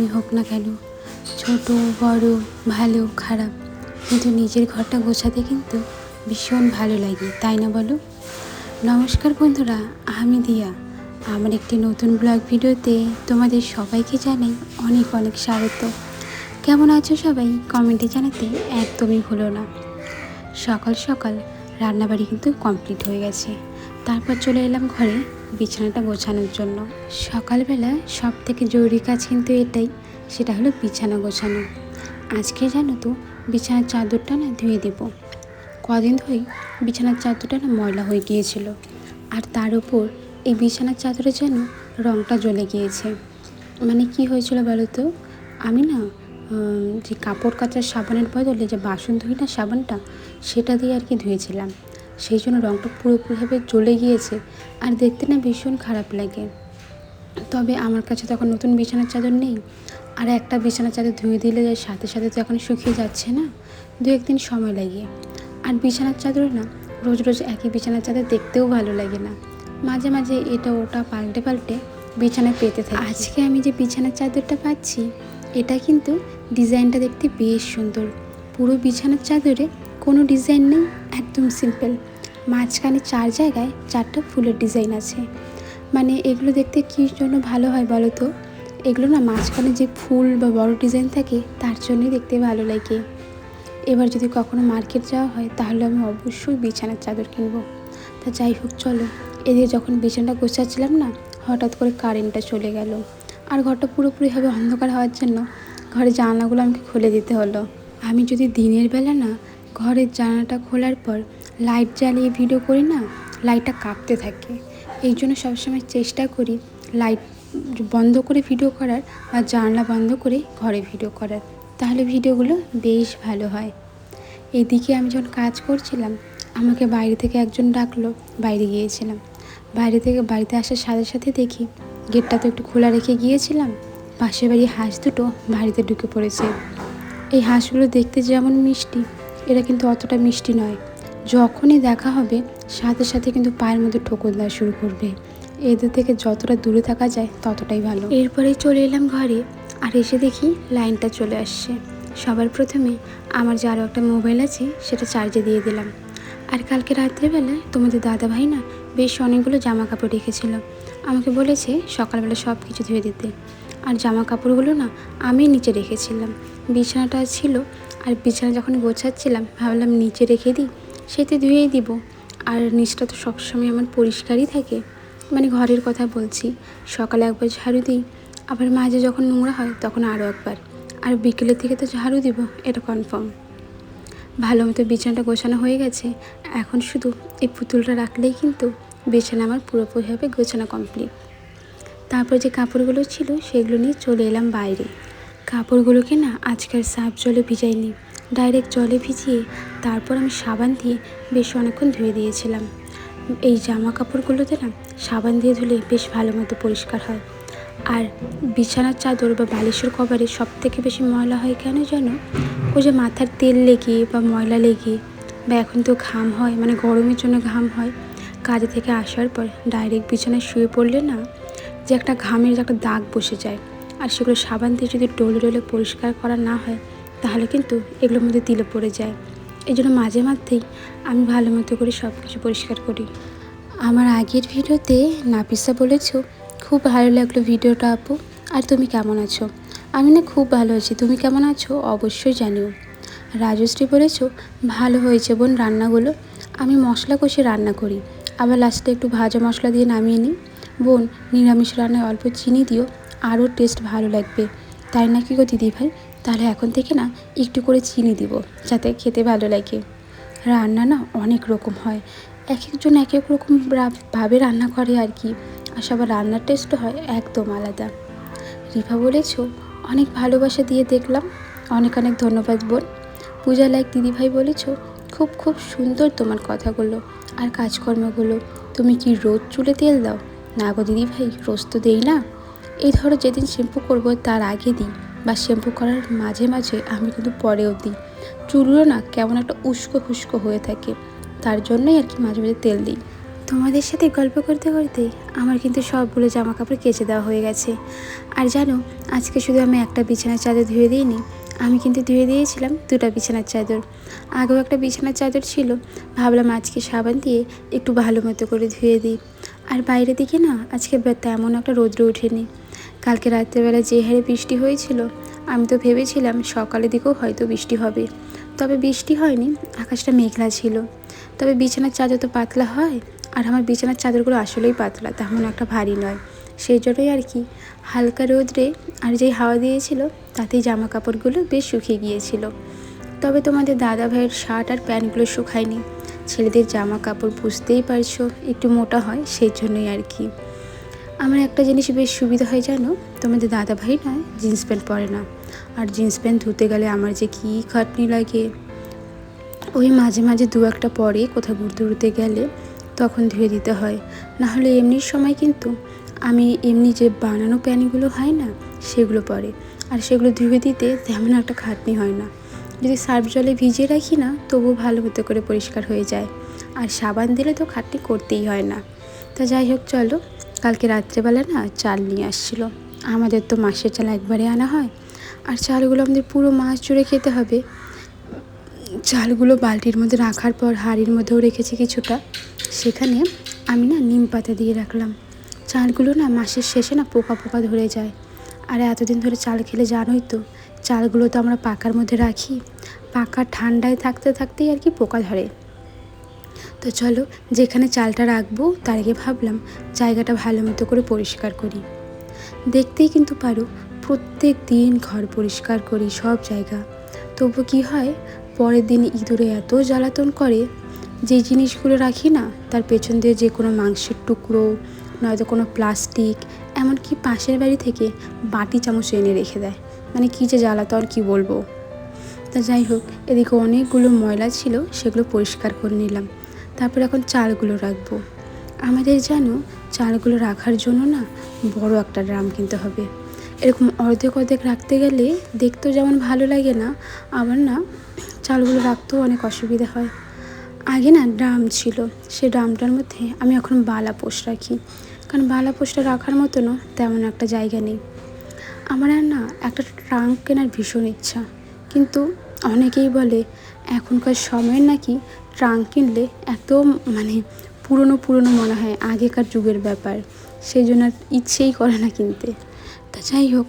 যেমনই হোক না কেন, ছোট বড় ভালো খারাপ, কিন্তু নিজের ঘরটা গোছাতে কিন্তু ভীষণ ভালো লাগে, তাই না বলো? নমস্কার বন্ধুরা, আমি দিয়া। আমার একটি নতুন ব্লগ ভিডিওতে তোমাদের সবাইকে জানাই অনেক অনেক স্বাগত। কেমন আছো সবাই? কমেন্টে জানাতে একদমই ভুলো না। সকাল সকাল রান্নাবাড়ি কিন্তু কমপ্লিট হয়ে গেছে। তারপর চলে এলাম ঘরে বিছানাটা গোছানোর জন্য। সকালবেলা সব থেকে জরুরি কাজ কিন্তু এটাই, সেটা হলো বিছানা গোছানো। আজকে জানো তো, বিছানার চাদরটা না ধুয়ে দেব। কদিন ধরেই বিছানার চাদরটা না ময়লা হয়ে গিয়েছিল, আর তার উপর এই বিছানার চাদরে যেন রঙটা জ্বলে গিয়েছে। মানে কি হয়েছিল বলো তো, আমি না যে কাপড় কাচার সাবানের বদলে যে বাসন ধুই না সাবানটা, সেটা দিয়ে আর কি ধুয়েছিলাম। সেই জন্য রঙটা পুরোপুরিভাবে জ্বলে গিয়েছে, আর দেখতে না ভীষণ খারাপ লাগে। তবে আমার কাছে তখন নতুন বিছানার চাদর নেই, আর একটা বিছানার চাদর ধুয়ে দিলে সাথে সাথে তো এখন শুকিয়ে যাচ্ছে না, দু একদিন সময় লাগে। আর বিছানার চাদর না রোজ রোজ একই বিছানার চাদর দেখতেও ভালো লাগে না, মাঝে মাঝে এটা ওটা পাল্টে পাল্টে বিছানায় পেতে থাকে। আজকে আমি যে বিছানার চাদরটা পাচ্ছি, এটা কিন্তু ডিজাইনটা দেখতে বেশ সুন্দর। পুরো বিছানার চাদরে কোনো ডিজাইন নেই, একদম সিম্পল। মাঝখানে 4 জায়গায় 4টা ফুলের ডিজাইন আছে। মানে এগুলো দেখতে কী জন্য ভালো হয় বলো তো? এগুলো না মাঝখানে যে ফুল বা বড় ডিজাইন থাকে, তার জন্যই দেখতে ভালো লাগে। এবার যদি কখনো মার্কেট যাওয়া হয়, তাহলে আমি অবশ্যই বিছানার চাদর কিনবো। তা যাই হোক, চলো। এদিকে যখন বিছানাটা গোছাচ্ছিলাম না, হঠাৎ করে কারেন্টটা চলে গেল, আর ঘরটা পুরোপুরিভাবে অন্ধকার হওয়ার জন্য ঘরের জানলাগুলো আমাকে খুলে দিতে হলো। আমি যদি দিনের বেলা না ঘরের জানলাটা খোলার পর লাইট জ্বালিয়ে ভিডিও করি না, লাইটটা কাঁপতে থাকে। এই জন্য সবসময় চেষ্টা করি লাইট বন্ধ করে ভিডিও করার, আর জানলা বন্ধ করে ঘরে ভিডিও করার, তাহলে ভিডিওগুলো বেশ ভালো হয়। এদিকে আমি যখন কাজ করছিলাম, আমাকে বাইরে থেকে একজন ডাকলো, বাইরে গিয়েছিলাম। বাইরে থেকে বাড়িতে আসার সাথে সাথে দেখি গেটটা তো একটু খোলা রেখে গিয়েছিলাম, পাশের বাড়ির হাঁস দুটো বাড়িতে ঢুকে পড়েছে। এই হাঁসগুলো দেখতে যেমন মিষ্টি, এরা কিন্তু অতটা মিষ্টি নয়। যখনই দেখা হবে সাথে সাথে কিন্তু পায়ের মধ্যে ঠোকর দেওয়া শুরু করবে। এদের থেকে যতটা দূরে থাকা যায় ততটাই ভালো। এরপরেই চলে এলাম ঘরে, আর এসে দেখি লাইনটা চলে আসছে। সবার প্রথমে আমার যে আরও একটা মোবাইল আছে সেটা চার্জে দিয়ে দিলাম। আর কালকে রাত্রেবেলা তোমাদের দাদাভাই না বেশ অনেকগুলো জামা কাপড় রেখেছিল, আমাকে বলেছে সকালবেলা সব কিছু ধুয়ে দিতে। আর জামা কাপড়গুলো না আমি নিচে রেখেছিলাম, বিছানাটা ছিল। আর বিছানা যখন গোছাচ্ছিলাম ভাবলাম নিচে রেখে দিই, সেতে ধুয়েই দিব। আর নিচটা তো সবসময় আমার পরিষ্কারই থাকে, মানে ঘরের কথা বলছি। সকালে একবার ঝাড়ু দিই, আবার মাঝে যখন নোংরা হয় তখন আরও একবার, আর বিকেলের থেকে তো ঝাড়ু দিব, এটা কনফার্ম। ভালো মতো বিছানাটা গোছানো হয়ে গেছে। এখন শুধু এই পুতুলটা রাখলেই কিন্তু বিছানা আমার পুরোপুরিভাবে গোছানো কমপ্লিট। তারপর যে কাপড়গুলো ছিল সেগুলো নিয়ে চলে এলাম বাইরে। কাপড়গুলোকে না আজকাল সার্ফ জলে ভিজাইনি, ডাইরেক্ট জলে ভিজিয়ে তারপর আমি সাবান দিয়ে বেশ অনেকক্ষণ ধুয়ে দিয়েছিলাম। এই জামা কাপড়গুলোতে না সাবান দিয়ে ধুলে বেশ ভালো মতো পরিষ্কার হয়। আর বিছানার চাদর বা বালিশের কভারে সব থেকে বেশি ময়লা হয় কেন জানো? ওই যে মাথার তেল লেগে বা ময়লা লেগে, বা এখন তো ঘাম হয়, মানে গরমের জন্য ঘাম হয়। কাজে থেকে আসার পর ডাইরেক্ট বিছানায় শুয়ে পড়লে না যে একটা ঘামের যে একটা দাগ বসে যায়, আর সেগুলো সাবান দিয়ে যদি ডলে ডলে পরিষ্কার করা না হয়, তাহলে কিন্তু এগুলোর মধ্যে তিলে পড়ে যায়। এই জন্য মাঝে মাঝেই আমি ভালো মতো করে সব কিছু পরিষ্কার করি। আমার আগের ভিডিওতে নাফিসা বলেছো, খুব ভালো লাগলো ভিডিওটা আপু, আর তুমি কেমন আছো? আমি না খুব ভালো আছি, তুমি কেমন আছো অবশ্যই জানিও। রাজশ্রী বলেছো, ভালো হয়েছে বোন রান্নাগুলো, আমি মশলা কষে রান্না করি, আবার লাস্টে একটু ভাজা মশলা দিয়ে নামিয়ে নিই। বোন, নিরামিষ রান্নায় অল্প চিনি দিও, আরও টেস্ট ভালো লাগবে। তাই নাকি গো দিদিভাই? তাহলে এখন থেকে না একটু করে চিনি দিব, যাতে খেতে ভালো লাগে। রান্না না অনেক রকম হয়, এক একজন এক এক রকম ভাবে রান্না করে আর কি, আর সবার রান্নার টেস্টও হয় একদম আলাদা। রিফা বলেছো, অনেক ভালোবাসা দিয়ে দেখলাম, অনেক অনেক ধন্যবাদ বোন। পূজা লাইক দিদিভাই বলেছো, খুব খুব সুন্দর তোমার কথাগুলো আর কাজকর্মগুলো। তুমি কি রোজ চুলে তেল দাও? না গো দিদিভাই, রোজ তো দেই না। এই ধরো যেদিন শ্যাম্পু করবো তার আগে দিই, বা শ্যাম্পু করার মাঝে মাঝে আমি কিন্তু পরেও দিই। চুলগুলো না কেমন একটা উস্কো খুস্কো হয়ে থাকে, তার জন্যই আর কি মাঝে মাঝে তেল দিই। তোমাদের সাথে গল্প করতে করতেই আমার কিন্তু সবগুলো জামা কাপড় কেচে দেওয়া হয়ে গেছে। আর জানো, আজকে শুধু আমি একটা বিছানার চাদর ধুয়ে দিইনি, আমি কিন্তু ধুয়ে দিয়েছিলাম দুটো বিছানার চাদর। আগেও একটা বিছানার চাদর ছিল, ভাবলাম আজকে সাবান দিয়ে একটু ভালো মতো করে ধুয়ে দিই। আর বাইরের দিকে না আজকে তেমন একটা রৌদ্র ওঠেনি। কালকে রাত্রেবেলা যে হারে বৃষ্টি হয়েছিল, আমি তো ভেবেছিলাম সকালের দিকেও হয়তো বৃষ্টি হবে, তবে বৃষ্টি হয়নি, আকাশটা মেঘলা ছিল। তবে বিছানার চাদর তো পাতলা হয়, আর আমার বিছানার চাদরগুলো আসলেই পাতলা, তেমন একটা ভারী নয়। সেই জন্যই আর কি হালকা রোদ্রে আর যেই হাওয়া দিয়েছিল তাতেই জামা কাপড়গুলো বেশ শুকিয়ে গিয়েছিল। তবে তোমাদের দাদা ভাইয়ের শার্ট আর প্যান্টগুলো শুকায়নি। ছেলেদের জামা কাপড় বুঝতেই পারছো একটু মোটা হয়, সেই জন্যই আর কি। আমার একটা জিনিস বেশ সুবিধা হয় জানো, তোমাদের দাদা ভাই নয় জিন্স প্যান্ট পরে না, আর জিন্স প্যান্ট ধুতে গেলে আমার যে কী খাটনি লাগে। ওই মাঝে মাঝে দু একটা পরে কোথাও ঘুরতে ঘুরতে গেলে তখন ধুয়ে দিতে হয়, নাহলে এমনির সময় কিন্তু আমি এমনি যে বানানো প্যান্টগুলো হয় না সেগুলো পরে, আর সেগুলো ধুয়ে দিতে তেমন একটা খাটনি হয় না। যদি সার্ফ জলে ভিজিয়ে রাখি না তবুও ভালো মতো করে পরিষ্কার হয়ে যায়, আর সাবান দিলে তো খাটনি করতেই হয় না। তা যাই হোক, চলো, কালকে রাত্রেবেলা না চাল নিয়ে আসছিলো। আমাদের তো মাসের চাল একবারে আনা হয়, আর চালগুলো আমাদের পুরো মাস জুড়ে খেতে হবে। চালগুলো বালতির মধ্যে রাখার পর হাঁড়ির মধ্যেও রেখেছি কিছুটা, সেখানে আমি না নিম পাতা দিয়ে রাখলাম। চালগুলো না মাসের শেষে না পোকা পোকা ধরে যায়, আর এতদিন ধরে চাল খেলে জানোই তো, চালগুলো তো আমরা পাকার মধ্যে রাখি, পাকা ঠান্ডায় থাকতে থাকতেই আর কি পোকা ধরে। তো চলো, যেখানে চালটা রাখবো তার আগে ভাবলাম জায়গাটা ভালো মতো করে পরিষ্কার করি। দেখতেই কিন্তু পারো প্রত্যেক দিন ঘর পরিষ্কার করি সব জায়গা, তবু কি হয়, পরের দিন ইঁদুরে এত জ্বালাতন করে, যে জিনিসগুলো রাখি না তার পেছন দিয়ে যে কোনো মাংসের টুকরো, নয়তো কোনো প্লাস্টিক, এমনকি পাশের বাড়ি থেকে বাটি চামচ এনে রেখে দেয়। মানে কী যে জ্বালাতন কি বলবো। তা যাই হোক, এদিকে অনেকগুলো ময়লা ছিল, সেগুলো পরিষ্কার করে নিলাম। তারপর এখন চালগুলো রাখবো। আমাদের জানো, চালগুলো রাখার জন্য না বড় একটা ড্রাম কিনতে হবে। এরকম অর্ধেক অর্ধেক রাখতে গেলে দেখতেও যেমন ভালো লাগে না, আবার না চালগুলো রাখতেও অনেক অসুবিধা হয়। আগে না ড্রাম ছিল, সেই ড্রামটার মধ্যে আমি এখন বালাপোষ রাখি, কারণ বালাপোষটা রাখার মতনও তেমন একটা জায়গা নেই। আমার আর না একটা ট্রাঙ্ক কেনার ভীষণ ইচ্ছা, কিন্তু অনেকেই বলে এখনকার সময়ের নাকি ট্রাঙ্ক কিনলে এত মানে পুরনো পুরনো মনে হয়, আগেকার যুগের ব্যাপার, সেই জন্য আর ইচ্ছেই করে না কিনতে। তা যাই হোক,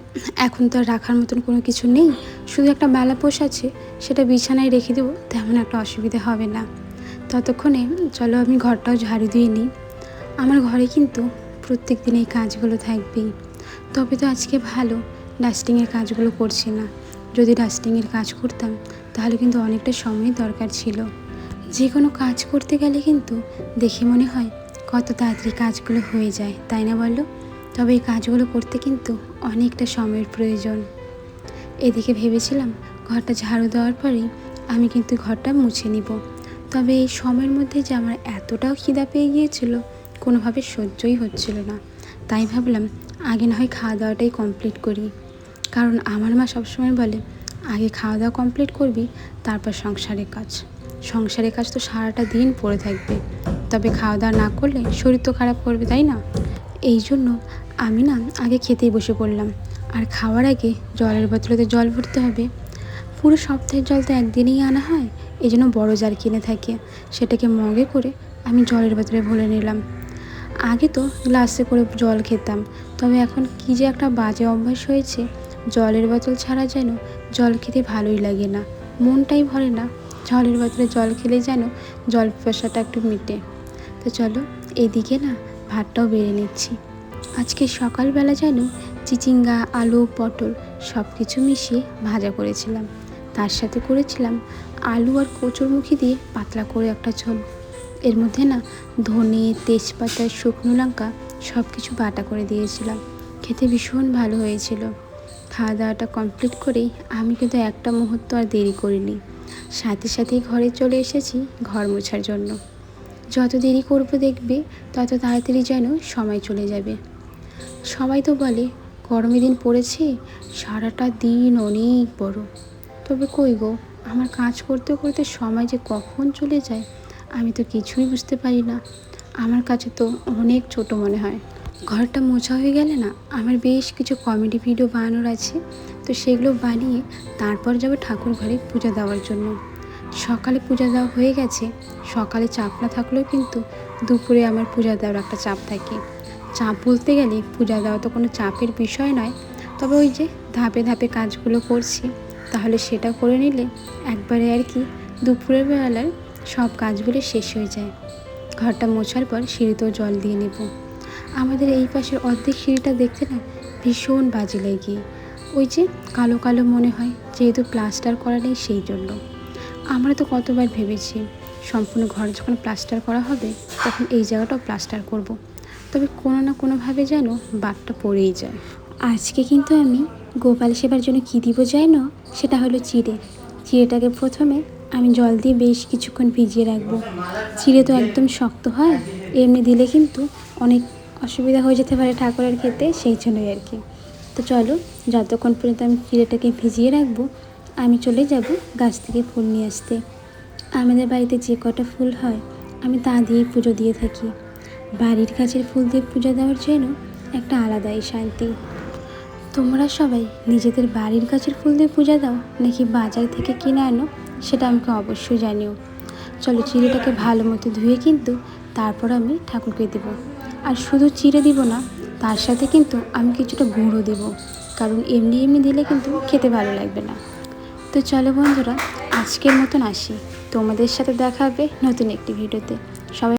এখন তো আর রাখার মতন কোনো কিছু নেই, শুধু একটা বালাপোষ আছে, সেটা বিছানায় রেখে দেবো, তেমন একটা অসুবিধা হবে না। ততক্ষণে চলো আমি ঘরটাও ঝাড়ু দিয়ে নিই। আমার ঘরে কিন্তু প্রত্যেক দিন এই কাজগুলো থাকবেই। তবে তো আজকে ভালো ডাস্টিংয়ের কাজগুলো করছি না, যদি ডাস্টিংয়ের কাজ করতাম তাহলে কিন্তু অনেকটা সময় দরকার ছিল। যে কোনো কাজ করতে গেলে কিন্তু দেখে মনে হয় কত তাড়াতাড়ি কাজগুলো হয়ে যায়, তাই না বলো? তবে এই কাজগুলো করতে কিন্তু অনেকটা সময়ের প্রয়োজন। এদিকে ভেবেছিলাম ঘরটা ঝাড়ু দেওয়ার পরেই আমি কিন্তু ঘরটা মুছে নিব, তবে এই সময়ের মধ্যে যে আমার এতটাও খিদা পেয়ে গিয়েছিল, কোনোভাবে সহ্যই হচ্ছিল না। তাই ভাবলাম আগে না হয় খাওয়া দাওয়াটাই কমপ্লিট করি, কারণ আমার মা সবসময় বলে আগে খাওয়া দাওয়া কমপ্লিট করবি, তারপর সংসারের কাজ। সংসারের কাজ তো সারাটা দিন পড়ে থাকবে, তবে খাওয়া দাওয়া না করলে শরীর তো খারাপ করবে, তাই না? এই জন্য আমি না আগে খেতেই বসে পড়লাম, আর খাওয়ার আগে জলের বোতলেতে জল ভরতে হবে। পুরো সপ্তাহের জল তো একদিনেই আনা হয়, এই জন্য বড়ো জার কিনে থাকে, সেটাকে মগে করে আমি জলের বোতলে ভরে নিলাম। আগে তো গ্লাসে করে জল খেতাম, তবে এখন কী যে একটা বাজে অভ্যাস হয়েছে, জলের বোতল ছাড়া যেন জল খেতে ভালোই লাগে না, মনটাই ভরে না। জলের বোতলে জল খেলে যেন জল পিপাসাটা একটু মিটে। তো চলো, এদিকে না ভাতটাও বেড়ে নিচ্ছি। আজকে সকালবেলা যেন চিচিঙ্গা, আলু, পটল সব কিছু মিশিয়ে ভাজা করেছিলাম, তার সাথে করেছিলাম আলু আর কচুরমুখী দিয়ে পাতলা করে একটা ঝোল। এর মধ্যে না ধনে, তেজপাতা, শুকনো লঙ্কা সব কিছু বাটা করে দিয়েছিলাম, খেতে ভীষণ ভালো হয়েছিল। খাওয়া দাওয়াটা কমপ্লিট করেই আমি কিন্তু একটা মুহূর্ত আর দেরি করিনি, সাথে সাথেই ঘরে চলে এসেছি ঘর মোছার জন্য। যত দেরি করবো দেখবে তত তাড়াতাড়ি যেন সময় চলে যাবে। সবাই তো বলে গরমের দিন পড়েছে, সারাটা দিন অনেক বড়, তবে কই গো, আমার কাজ করতে করতে সময় যে কখন চলে যায় আমি তো কিছুই বুঝতে পারি না। আমার কাছে তো অনেক ছোট মনে হয়। ঘরটা মোছা হয়ে গেলে না আমার বেশ কিছু কমেডি ভিডিও বানানোর আছে, তো সেগুলো বানিয়ে তারপর যাবো ঠাকুর ঘরে পূজা দেওয়ার জন্য। সকালে পূজা দেওয়া হয়ে গেছে, সকালে চাপ না থাকলেও কিন্তু দুপুরে আমার পূজা দেওয়ার একটা চাপ থাকে। চাপ বলতে গেলে পূজা দেওয়া তো কোনো চাপের বিষয় নয়, তবে ওই যে ধাপে ধাপে কাজগুলো করছি, তাহলে সেটা করে নিলে একবারে আর কি দুপুরের বেলার সব কাজগুলো শেষ হয়ে যায়। ঘরটা মোছার পর সিঁড়িতেও জল দিয়ে নেব। আমাদের এই পাশের অর্ধেক সিঁড়িটা দেখতে না ভীষণ বাজে লাগে, ওই যে কালো কালো মনে হয়, যেহেতু প্লাস্টার করা নেই সেই জন্য। আমরা তো কতবার ভেবেছি সম্পূর্ণ ঘর যখন প্লাস্টার করা হবে তখন এই জায়গাটাও প্লাস্টার করব, তবে কোনো না কোনোভাবে যেন বাদটা পড়েই যায়। আজকে কিন্তু আমি গোপাল সেবার জন্য কী দিব যাই না, সেটা হলো চিড়ে। চিড়েটাকে প্রথমে আমি জল দিয়ে বেশ কিছুক্ষণ ভিজিয়ে রাখবো। চিড়ে তো একদম শক্ত হয়, এমনি দিলে কিন্তু অনেক অসুবিধা হয়ে যেতে পারে ঠাকুরের খেতে, সেই জন্যই আর কি। তো চলো, যতক্ষণ পর্যন্ত আমি চিড়েটাকে ভিজিয়ে রাখবো আমি চলে যাব গাছ থেকে ফুল নিয়ে আসতে। আমাদের বাড়িতে যে কটা ফুল হয় আমি তা দিয়েই পুজো দিয়ে থাকি। বাড়ির গাছের ফুল দিয়ে পূজা দেওয়ার জন্য একটা আলাদাই শান্তি। তোমরা সবাই নিজেদের বাড়ির গাছের ফুল দিয়ে পূজা দাও নাকি বাজার থেকে কিনে আনো, সেটা আমাকে অবশ্যই জানিও। চলো, চিড়েটাকে ভালো মতো ধুয়ে কিন্তু তারপর আমি ঠাকুরকে দেবো। আর শুধু চিড়ে দিব না, তার সাথে কিন্তু আমি কিছুটা গুঁড়ো দেবো, কারণ এমনি এমনি দিলে কিন্তু খেতে ভালো লাগবে না। তো চলো বন্ধুরা, আজকের মতন আসি, তোমাদের সাথে দেখা হবে নতুন একটি ভিডিওতে। সবাই